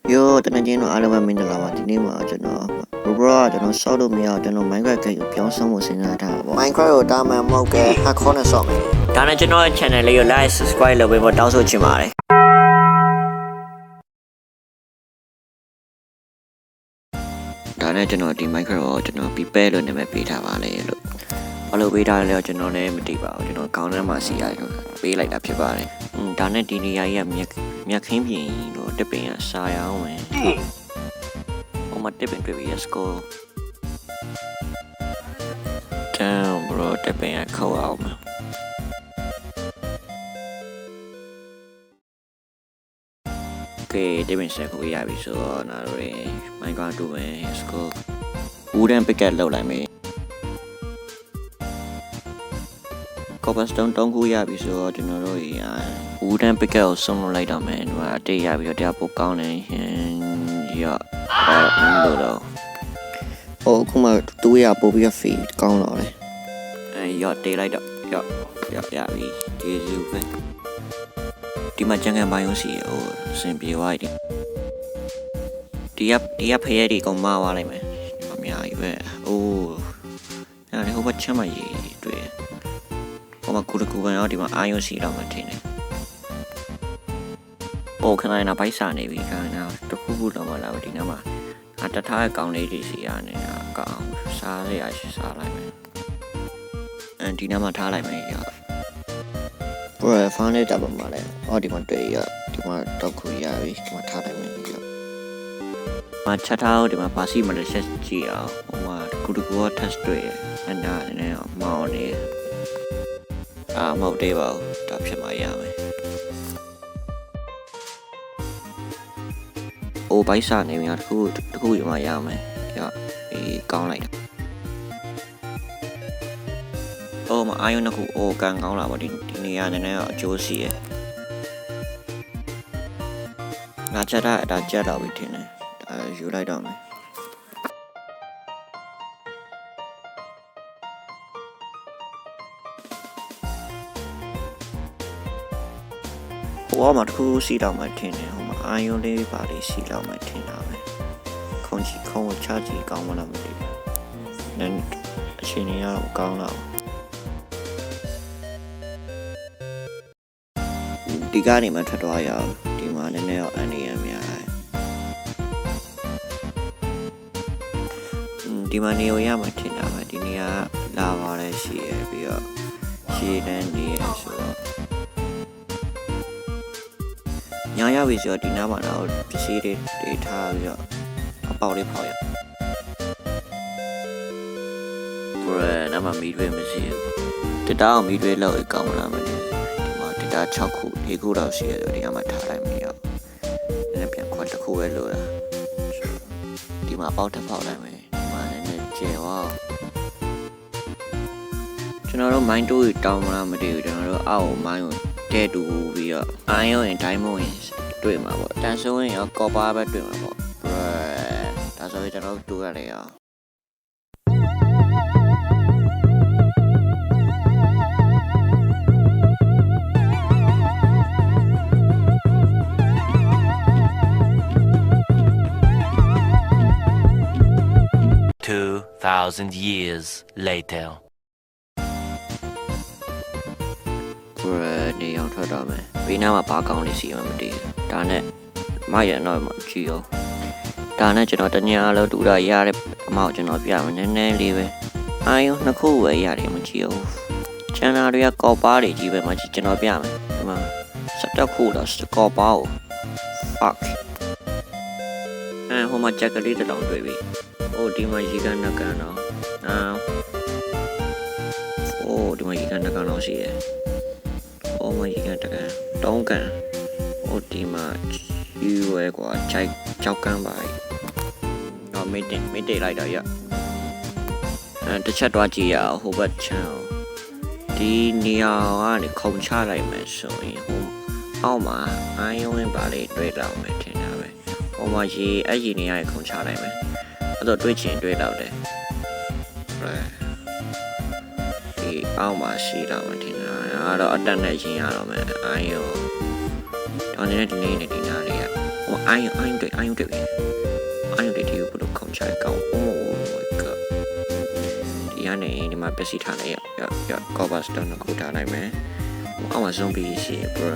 Yo, tanaji no alama mindala tini ma jano. Bro, jano solo me out jano Minecraft kay pion samo sinata. Minecraft o tama mo ke hakona so me. Tana jano channel yo like subscribe lo be mo taw so chin mare. Tana jano di Minecraft o jano prepare lo name pe tha ba le lo. ဘာလို့ပေးထားလဲကျွန်တော်လည်းမသိပါဘူးကျွန်တော်ခေါင်းထဲမှာစီရပေးလိုက်တာဖြစ်ပါတယ်ဒါနဲ့ဒီနေရာကြီးကမြက်ခင်းပြင်လို့တစ်ပင်ကစာရအောင်ဝင်ဟိုမှာတစ်ပင်တွေ့ပြီ let's go down bro တစ်ပင်ကခေါက်အောင်မယ်ကဲတစ်ပင်ဆက်ကိုရပြီဆိုတော့နားတို့မိုင်းကွာတူမယ် let's go ဦးတန်းပစ်ကတ်လောက်လိုက်မယ်Cobblestone 3ခုရပြီဆိုတော့ကျွန်တော်တို့ဦးတန်းပစ်ကတ်ကိုဆုံးလိုက်တော့မယ်ဟိုအတေးရပြီးတော့တရားပို့ကောင်းတယ်ရလို့တော့ဟိုခုမှတူရပို့ပြီးတော့ feed ကောင်းတော့လေရတေးလိုက်တော့ရပြီကျေးဇူးပဲဒီမှာကြံကန်ပိုင်းစီဟိုစင်ပြေသွားတယ်ဒီကဖရဲဒီကောင်မသွားလိုက်မယ်အများကြီးပဲအိုးအဲ့ဒါဟိုဘက်ချမ်းမကြီးတွေ့ဟိုမှာကူပန်ရောဒီမှာအာယုံစီတော့မှထင်တယ်။အိုခဏနာပိုက်စာနေပြီခဏနာတခုခုတော့မလာဘူးဒီနားမှာတထားရဲ့ကောင်းလေးတွေစီရနေတာကောင်းစားရရရှိစားလိုက်မယ်။ဒီနားမှာထားလိုက်မယ်ရ။ဘယ်ဖန်လေးတပ်ပါမလဲ။အော်ဒီမှာတွေ့ရဒီမှာတော့ခုရပြီဒီမှာထားလိုက်မယ်ရ။မချက်ထားအောင်ဒီမှာပါစီမလေးဆက်ကြည့်အောင်ဟိုမှာကူက test တွေ့ရအဲ့ဒါနဲ့မောင်းနေမဟုတ်သေးပါဘူးဒါဖြစ်မှရမယ်အိုးပိုက်စာနေပြီတခုရမှရမယ်ရကောင်းလိုက်တာအိုးမအာယုံတစ်ခုအိုးကန်ကောင်းလာပါဒီနေရာနည်းနည်းအကျိုးရှိရငါချက်တာဒါချက်တော့ပြီထင်တယ်ယူလိုက်တော့မယ်ဟိုမှာတခုစီတော့မှထင်တယ်ဟိုမှာအာယုံလေးပါလေးစီတော့မှထင်တာပဲခုံချချကြည့်ကောင်းမလားမသိဘူးနည်းအချိန်ကြီးကတော့ကောင်းတော့ဒီကနေမှထွက်သွားရအောင်ဒီမှာနည်းနည်းတော့အနေရများဒီမှာနေရမှထင်တာပဲဒီနေရာလာပါလဲရှိရပြီးတော့ရှည်တန်းနေရဆိုတော့ညာရပြီဆိုတော့ဒီနားမှာတော့ပစ္စည်းတွေထားပြီးတော့အပေါက်လေးဖောက်ရဘယ်နားမှာမီးတွေမရှိဘူးတတားအောင်မီးတွေလောက်ကောင်းမလားမသိဘူးဒီမှာတတား6ခု4ခုလောက်ရှိရဆိုဒီကမှာထားလိုက်မယ်ရောလည်းပြန်ခွက်တစ်ခုပဲလို့လားဒီမှာပေါက်တစ်ပေါက်လိုက်မယ်ဒီမှာလည်းကျဲသွားကျွန်တော်တို့မိုင်းတိုးတောင်းမလားမသိဘူးကျွန်တော်တို့အောက်မိုင်းကိုတဲတူပြီးတော့အိုင်းရောရင်ဒိုင်းမုံရင်တွေ့မှာပေါ့တန်ဆိုးရင်ရောကော်ပါပဲတွေ့မှာပေါ့ဒါဆိုရင်ကျွန်တော်တူရတယ်ရော2,000 years laterနေအောင်ထွက်တော့မယ်ဘေးနားမှာဘာကောင်းလေးစီမှမတည်ဘူးဒါနဲ့မရတော့မှကြည့်အောင်ဒါနဲ့ကျွန်တော်တညာလုံးတူတာရတဲ့အမောက်ကျွန်တော်ပြမယ်နည်းနည်းလေးပဲအာယုံနှစ်ခုပဲရတယ်မကြည့်အောင်ချန်နာတွေကကော်ပါတွေကြီးပဲမကြည့်ကျွန်တော်ပြမယ်ဒီမှာ17ခုတော့ကော်ပါကို fuck ဟိုမှာကြက်ကလေးတစ်တောင်တွေ့ပြီဟိုဒီမှာရေကန်နကန်တော့ဒီမှာရေကန်နကန်တော့ရှိတယ်Oh my god တကန်တောင်းကန်ဟိုဒီမှာယူရဲကွာကြောက်ကန်ပါတော့မိတ်လိုက်တော့ရတစ်ချက်တော့ကြည့်ရအောင်ဟိုဘက်ချမ်းဒီနေရာကနေခုံချလိုက်မယ်ဆိုရင်ဟိုအောက်မှာအာယုံဝင်ပါလေတွေ့တော့မယ်ထင်တာပဲဟိုမှာရေနေရာခုံချလိုက်မယ်အဲ့တော့တွေ့ချင်တွေ့တော့တယ်ဒီအောက်မှာရှိတော့မယ်ထင်တာအဲ့တော့အတက်နဲ့ရှင်းရတော့မယ်အာယုံတော့နည်းနည်းဒီနားလေးကဟို anhတွေ့ဒီဘလို့ခေါင်းချကောင်း oh my god ဒီကနေဒီမှာပစ္စည်းထားလိုက်ရ cover stone ကိုထားလိုက်မယ်အောက်မှာ zombie ရှိရ bro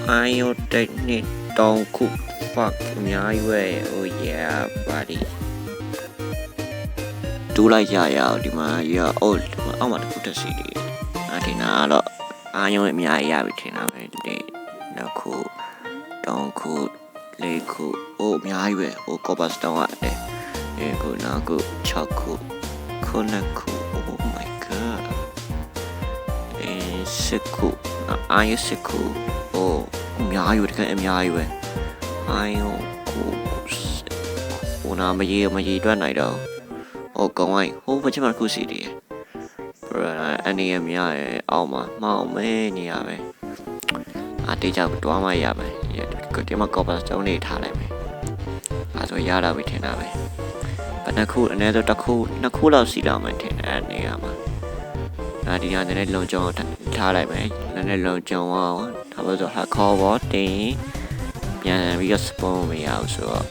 အိုင်ယိုတက်နေတောင်းခု fuck အများကြီးပဲ oh yeah buddy တူလိုက်ရဒီမှာရ oh အောက်မှာတခုတက်စီတယ်ဒီနာတော့အာယုံအများကြီးရပြီထင်တာပဲဒီနောက်ခုတောင်းခုလေးခု oh အများကြီးပဲ oh copper stone ရတယ်ခုနောက်ခု6ခုခုနှစ်ခု oh my god 6ခုအာယုံ6ခု oh အများကြီးပဲတကယ်အများကြီးပဲအာယုံခုဟိုနာမရေတွက်နိုင်တော့ oh ကောင်းလိုက်ဟိုဘက်ချက်မှာခုစီတယ်အနေရမြရအောင်မှာမောင်မဲနေရပဲတေးကြကိုတွားမရပဲဒီမှာ copper stone လေးထားလိုက်မယ်အဲဆိုရတာပဲထင်တာပဲဘယ်နှခုအနည်းဆုံးတစ်ခုနှစ်ခုလောက်စီလောက်မှထင်တယ်အနေရမှာဒီကနေ့လုံကြုံထားလိုက်မယ်လည်းလုံကြုံအောင်ဒါပဲဆိုဟာခေါ်ပေါ်တင်ပြန်ပြီးတော့ spawn မရအောင်ဆိုတော့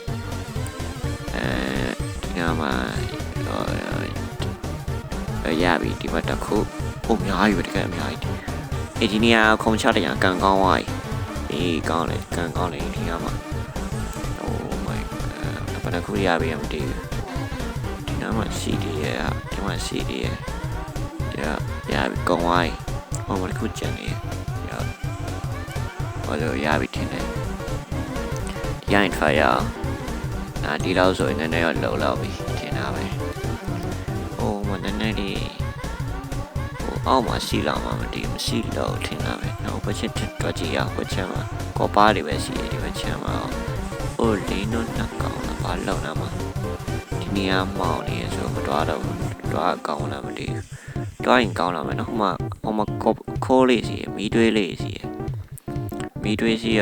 ဒီကမှာရပြီဒီဘက်တစ်ခုအများကြီးပဲတကယ်အများကြီးဒီနေရာခုံချတဲ့ကန်ကောင်းသွားပြီကောင်းလေကန်ကောင်းလေဒီကမှာ oh my god ဘယ်နှခုရပြီမသိဘူးဒီနားမှာရှိတယ်ဒီမှာရှိတယ်ရပြီကောင်းသွားပြီဟိုမှာတစ်ခုကျန်နေရဘာလို့ရပြီထင်တယ်ရိုင်းထွက်ရအောင်ဒီလောက်ဆိုရင်လည်းတော့လုံလောက်ပြီထင်တာပဲနည်းနည်းလေးအောက်မှာရှိလာမှမသိမရှိတော့ထင်တာပဲနောက်ဘက်ချက်တွက်ကြည့်ရဘက်ချက်မှာကော်ပါတွေပဲရှိတယ်ဒီဘက်ချက်မှာအိုလင်းတော့နှကောင်းလာဘာလောက်လာမှာဒီနေရာမောင်းနေဆိုမတွားတော့တွားကောင်းလာမသိဘူးတွားရင်ကောင်းလာမယ်နော်ဟိုမှာခိုးလေးစီမီးတွေးလေးစီ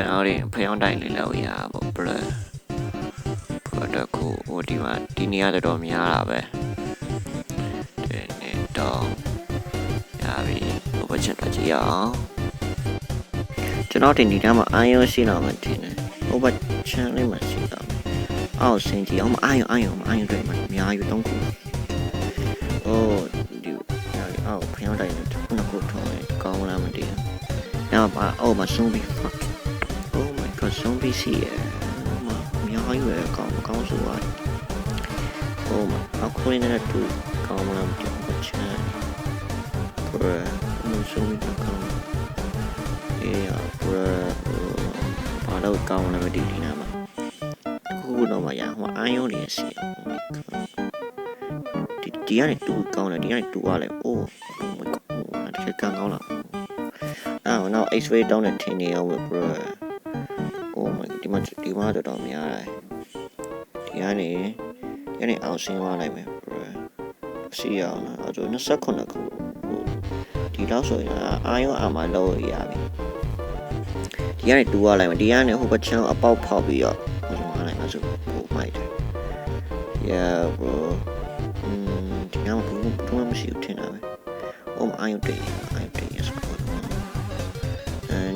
နောက်ရင်ဖျောင်းတိုင်လေးလောက်ရပါဘလတော့ကိုဟိုဒီမှာဒီနေရာတော်များတာပဲရပြီဘယ်ချက်တော့ကြည့်အောင်ကျွန်တော်တင်ဒီထဲမှာအာယုံရှိလာမှတင်တယ်ဟိုဘက်ချမ်းလေးမှရှိတာအောက်စင်ကြီးအောင်အာယုံတွေမှာအများကြီးတော့ခုဒီအောက်ဖျောင်းတိုင်းနဲ့ခုနကထုံးကောင်းလားမသိဘူးနောက်ပါအောက်မှာ zombie fuck oh my god zombie ရှိရမှာအများကြီးပဲကောင်းဆိုပါအခုနေနဲ့တူကောင်းလားမသိဘူးချမ်းzombie ကောင်းဘာလို့ကောင်းလဲမသိဘူးနားမှာအခုတော့မရဟိုအာယုံလေးရှိအောင်ဒီကနေတူကောင်းတယ်ဒီကနေတူရလဲ oh my god ဒီကကောင်းလားနောက် x-ray တောင်းတဲ့ထင်နေရော bro oh my ဒီမှာတော့များတယ်ဒီကနေအောင်ရှင်းသွားလိုက်မယ် bro ရှိရအောင်အဲ့ဒါ29ခုဒီလောက်ဆိုရင်အာယုံအာမလို့ရပြီဒီကနေတူရလိုက်မယ်ဒီကနေဟိုဘက်ချမ်းအပေါက်ဖောက်ပြီးတော့ဟိုမှာလိုက်မှာဆိုပို့မိုက်တယ် yeah bro ဒီကမှမရှိဘူးထင်တာပဲအာယုံတေးရစကော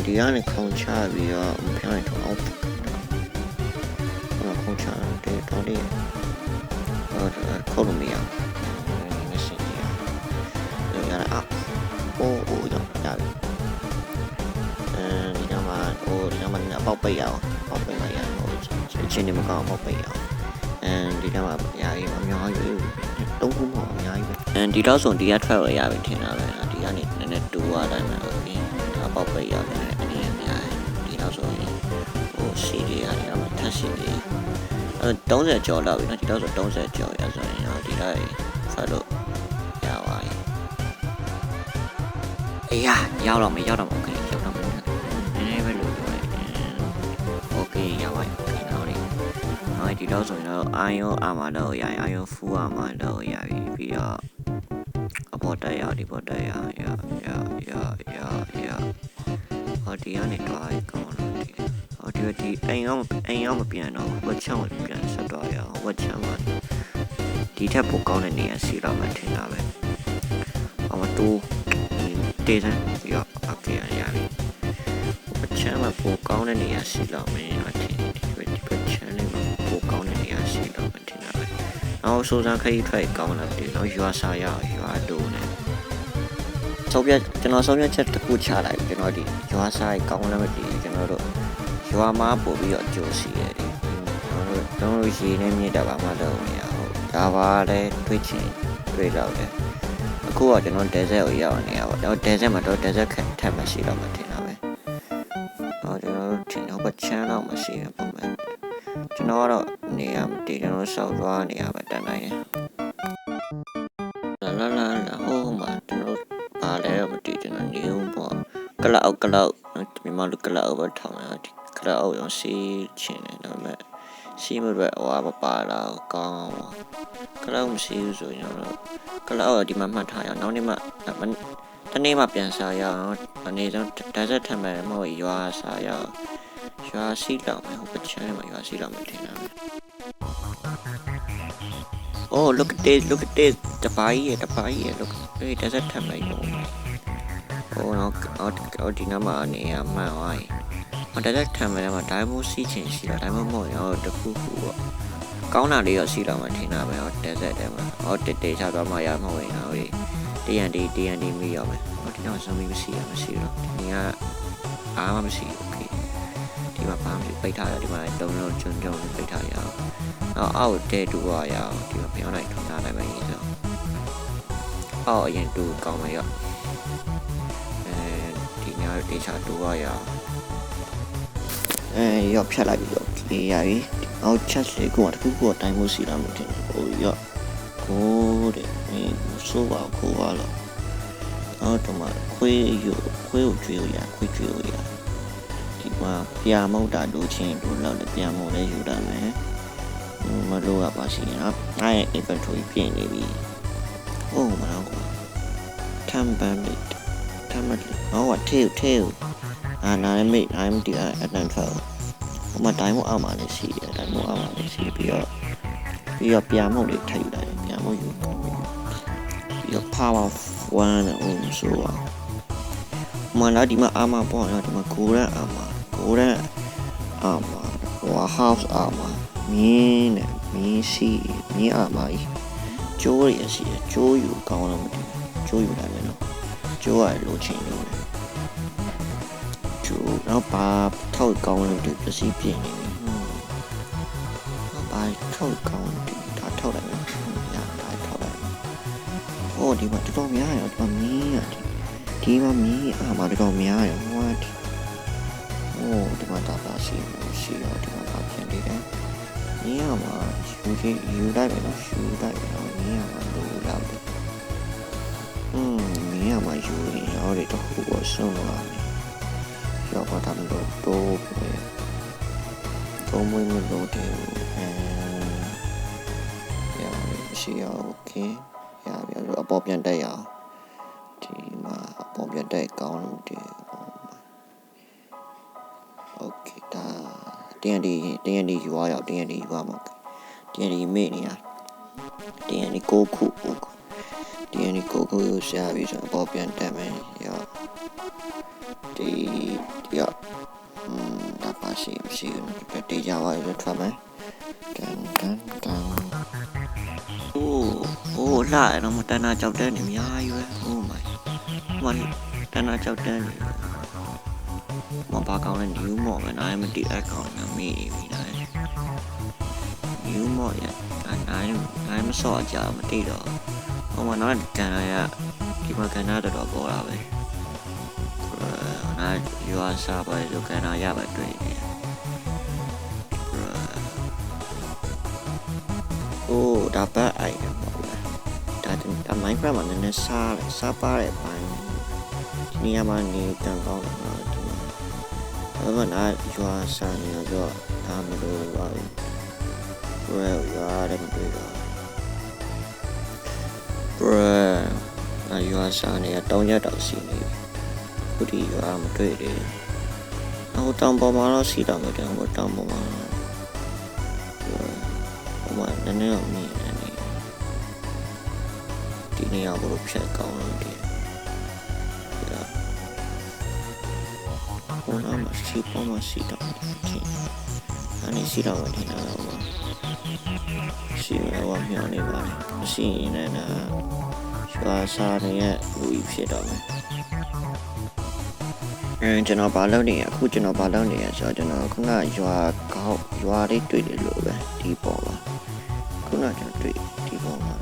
ဒီကနေခေါင်းချပြီးတော့ဖျောင်းလိုက်တော့အောက်ခေါင်းချတယ်တော်တယ်ခေါ်လို့မရဘူးမစင်ရရတာရပြီဒီကမှာပေါက်ပိတ်ရအောင်ပေါက်ပိတ်လိုက်ရအောင်ချင်းနေမကောင်းပေါက်ပိတ်ရအောင်ဒီကမှာရပြီအများကြီးတုံးခုမအများကြီးပဲဒီတော့ဆိုဒီကထွက်ရပြီထင်တာပဲဒီကနေနည်းနည်းတူရတိုင်းမှာဒါပေါက်ပိတ်ရပြီအနေနဲ့များဒီတော့ဆိုရင်ဟိုရှိတွေရတယ်အမှထက်ရှိတွေ30ကျော်လောက်ပြီနော်ဒီတော့ဆို30ကျော်ရဆိုရင်ဒီတိုင်းဖတ်လို့ရပါပြီအေးရောက်တော့မယ်โอเคရောက်တော့မယ်နည်းနည်းပဲလို့ပြောလိုက်โอเคရပါပြီနောက်ဒီတော့ဆိုရင်တော့အာယုံအာမတော့ရရင်အာယုံဖူးအာမတော့ရပြီပြီးတော့အပေါ်တက်ရဒီပေါ်တက်ရဒီကနေတော့ကောင်းလို့ဒီအိမ်အောင်မပြန်တော့ဝက်ချမ်းကိုပြန်ဆက်တော့ရအောင်ဝက်ချမ်းမှာဒီထက်ပိုကောင်းတဲ့နေရာစီတော့မှထင်တာပဲတူတေးစမ်းပြီးတော့โอเคရပြီဝက်ချမ်းမှာပိုကောင်းတဲ့နေရာစီတော့မင်းအထင်ဒီပဲ နောက်စိုးစမ်းခရီးထွက်ကောင်းလာတယ်နောက်ရွာစားရရွာတူနေဆုံးပြကျွန်တော်ဆုံးဖြတ်ချက်တစ်ခုချလိုက်ကျွန်တော်ဒီရွာစားကောင်းလာမတည်ကျွန်တော်တို့ရွာမှာပို့ပြီးတော့ကြိုးစီရတယ်ကျွန်တော်တို့ရေနဲ့မြင့်တာပါမှတော့မရဘူးဒါပါလဲတွေးချင်တွေးတော့တယ်အခုကကျွန်တော်ဒဲဇက်ကိုရောက်နေရပါတော့ဒဲဇက်မှာတော့ဒဲဇက်ထပ်မရှိတော့မှထင်တာပဲကျွန်တော်တို့ထင်တော့ချမ်းတော့မရှိဘူးပုံမှန်ကျွန်တော်ကတော့နေရမတည်ကျွန်တော်စောက်သွားနေရပါတန်တိုင်းလာဟိုမှာကျွန်တော်ပါလဲမတည်ကျွန်တော်နေဦးပေါ့ကလောက်မြန်မာလူကလောက်ပဲထောင်းတယ်ကလောက်ရောစီးချင်တယ်ဒါပေမဲ့စီးမရွယ်ဟောပါလာကောင်းကလောက်မရှိဘူးဆိုရင်တော့ကလောက်ဒီမှာမှတ်ထားရအောင်နောက်နေ့မှတနေ့မှပြန်စားရအောင်အနေဆုံးဒါဆက်ထမ်းမယ်မဟုတ်ရွာစားရအောင်ရွာစီးလောက်မယ်ဟိုပချမ်းမှာရွာစီးလောက်မယ်ထင်တာပဲ Oh look at this တပါးကြီး look ဒါဆက်ထမ်းမယ်ရော Oh no ဒီနားမှာနေရမှန်သွားပြီဒါဆက်ထမ်းမယ်မှာဒိုင်းမိုးစီးချင်ရှိတော့ဒိုင်းမိုးမဟုတ်ရောတခုပေါ့ကောင်းတာလေးရောစီးလောက်မှထင်တာပဲဒါဆက်တယ်မှာတေချသွားမှရမဟုတ်ရင်ဟိုTNT မိရမယ်ဒီတော့ဇွန်မီမရှိတော့ဒီကအားမမရှိဘူး okay ဒီမှာပါပိတ်ထားရဒီမှာတုံးကျွန်းပိတ်ထားရအောင်နောက်အောက်တဲတူရအောင်ဒီမှာပြောင်းလိုက်ထွန်းထားလိုက်မယ်ရေးဆိုအောက်အရင်တူကောင်းမယ်ရောဒီညတေချာတူရအောင်ရောဖြတ်လိုက်ပြီးတော့ဒီရပြီအောက်ချက်လေးကိုတခုခုတိုင်းမှုစီလာမှုတင်ဟိုရောကိုတဲ့ဆိုပါကိုပါလို့အော်တော့မှခွေးကိုကျွေးရဒီမှာပြာမုတ်တာတို့ချင်းတို့လောက်လည်းပြာမုတ်လည်းယူတာမယ်မလို့ကပါရှိရင်နော်အဲ့ inventory ပြင်နေပြီဟုတ်မလားကွာထမ်ဘန်လေးဟောထေးနားမိတ်I'm the adventure ဟိုမှာတိုင်းမအောက်မှာလည်းရှိတယ်တိုင်းမအောက်မှာလည်းရှိပြီးတော့ပြာမုတ်လေးထည့်ယူလိုက်ပြာမုတ်ယူပြီးတော့ power 1နဲ့ဆိုတော့မလာဒီမှာအာမပေါ့နော်ဒီမှာကိုရန်အာမဟို house အာမမင်းစီမင်းအာမကြီးကျိုးရရှိတယ်ကျိုးယူကောင်းလို့မသိကျိုးယူလိုက်မယ်နော်ကျိုးရလိုချင်လို့ကျိုးတော့ပါထောက်ကောင်းလို့ဒီပစ္စည်းပြင်နေပါထောက်ကောင်းဒါထောက်လိုက်မယ်ရဒါထောက်လိုက်ဟိုဒီမှာတော်များရောဒီမှာမင်းရတယ်ဒီမှာမင်းအာမတော်များရောဟိုဒီမှာတာပါရှိရောဒီမှာပါပြင်နေတယ်မင်းအာမယူလိုက်မယ်နော်ယူလိုက်တော့မင်းအာမလိုလောက်တယ်မင်းအာမယူရင်ရောတွေတော့ဟိုဆုံးသွားမယ်ရောပါတာမလို့တော့မလို့တယ်ရှိရโอเคရပြီအပေါ်ပြန်တက်ရအောင်ဒီမှာအပေါ်ပြန်တက်ကောင်းလို့ဒီโอเคဒါTNT ယူရအောင်TNT ယူရမှာTNT မေ့နေရTNT ကိုခုရှာပြီးဆိုအပေါ်ပြန်တက်မယ်ရဒီဒါပါရှိတေးကြပါရထွက်မယ်တန်အိုးလာတော့မတနာကြောက်တဲ့နေအများကြီးပဲ Oh my မတနာကြောက်တဲ့နေမဘာကောင်းလဲ new mod ပဲနားမတိအကောင်နာမေးပြီလား new mod ရနားမစော့ကြမတိတော့ဟိုမှာတော့ကန်ရဒီမှာကန်ရတော့ပေါ်လာပဲနားရွာစားပါလို့ကန်ရပါတွေ့နေဒါပတ်အိုင်ပေါ့ဒါ Minecraft မှာနည်းနည်းစားပါတယ်ပိုင်းဒီနေရာမှာနေတန်ကောင်းတယ်နော်ဒီမှာဒါမှနာရွာစားနေတော့ဒါမလို့ပါဘူးရွာတယ်မတွေ့တော့ရွာစားနေတောင်းရတော့စီနေခုဒီရွာမတွေ့သေးဘူးတောင်ပေါ်မှာတော့စီတော့မတယ်ဟိုတောင်ပေါ်မှာနည်းနည်းတော့မြင်နေဒီနေရာဘလို့ဖြတ်ကောင်းလို့ဒီဟိုနားမှာရှိပေါ်မှာရှိတော့တယ်အနေရှိတော့တယ်နော် ရှိမယ်ဘာမျှော်နေပါလဲမရှိရင်လည်းရွာစားနေရဲ့လူကြီးဖြစ်တော့မယ်ကျွန်တော်ဘာလုပ်နေရအခုကျွန်တော်ဘာလုပ်နေရဆိုတော့ကျွန်တော်ခုနရွာကောက်ရွာလေးတွေ့တယ်လို့ပဲဒီပေါ်ပါခုနကျွန်တော်တွေ့ဒီပေါ်မှာ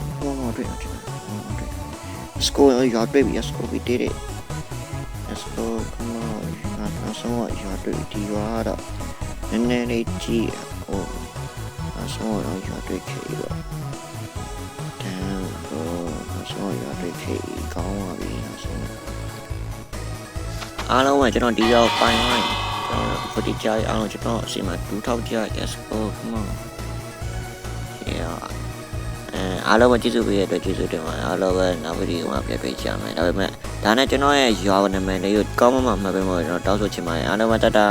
ဘာတွေ့တော့ကျွန်တော်တွေ့စကိုရွာတွေ့ပြီစကိုပြီးတယ်စကိုခုနနောက်ဆုံးရွာတွေ့ဒီရွာတော့နည်းနည်းလေးကြည့်ဟိုနောက်ဆုံးတော့ရွာတွေ့ခဲ့ပြီတော့တန်းဟိုနောက်ဆုံးရွာတွေ့ခဲ့ကောင်းပါပြီနောက်ဆုံးအားလုံးကကျွန်တော်ဒီရောက်ပိုင်လိုက်ကျွန်တော် footage ကြရအောင်ကျွန်တော်အစီအမ2000ကြာ yes oh come on yeah အားလုံးပဲကျေးဇူးပေးရတဲ့အတွက်ကျေးဇူးတင်ပါတယ်အားလုံးပဲနောက်ဗီဒီယိုမှာပြန်တွေ့ကြမယ်ဒါပေမဲ့ဒါနဲ့ကျွန်တော်ရဲ့ရွာနာမည်လေးကိုကောင်းမှမှတ်ပေးဖို့ကျွန်တော်တောင်းဆိုချင်ပါတယ်အားလုံးပဲတတ်တာ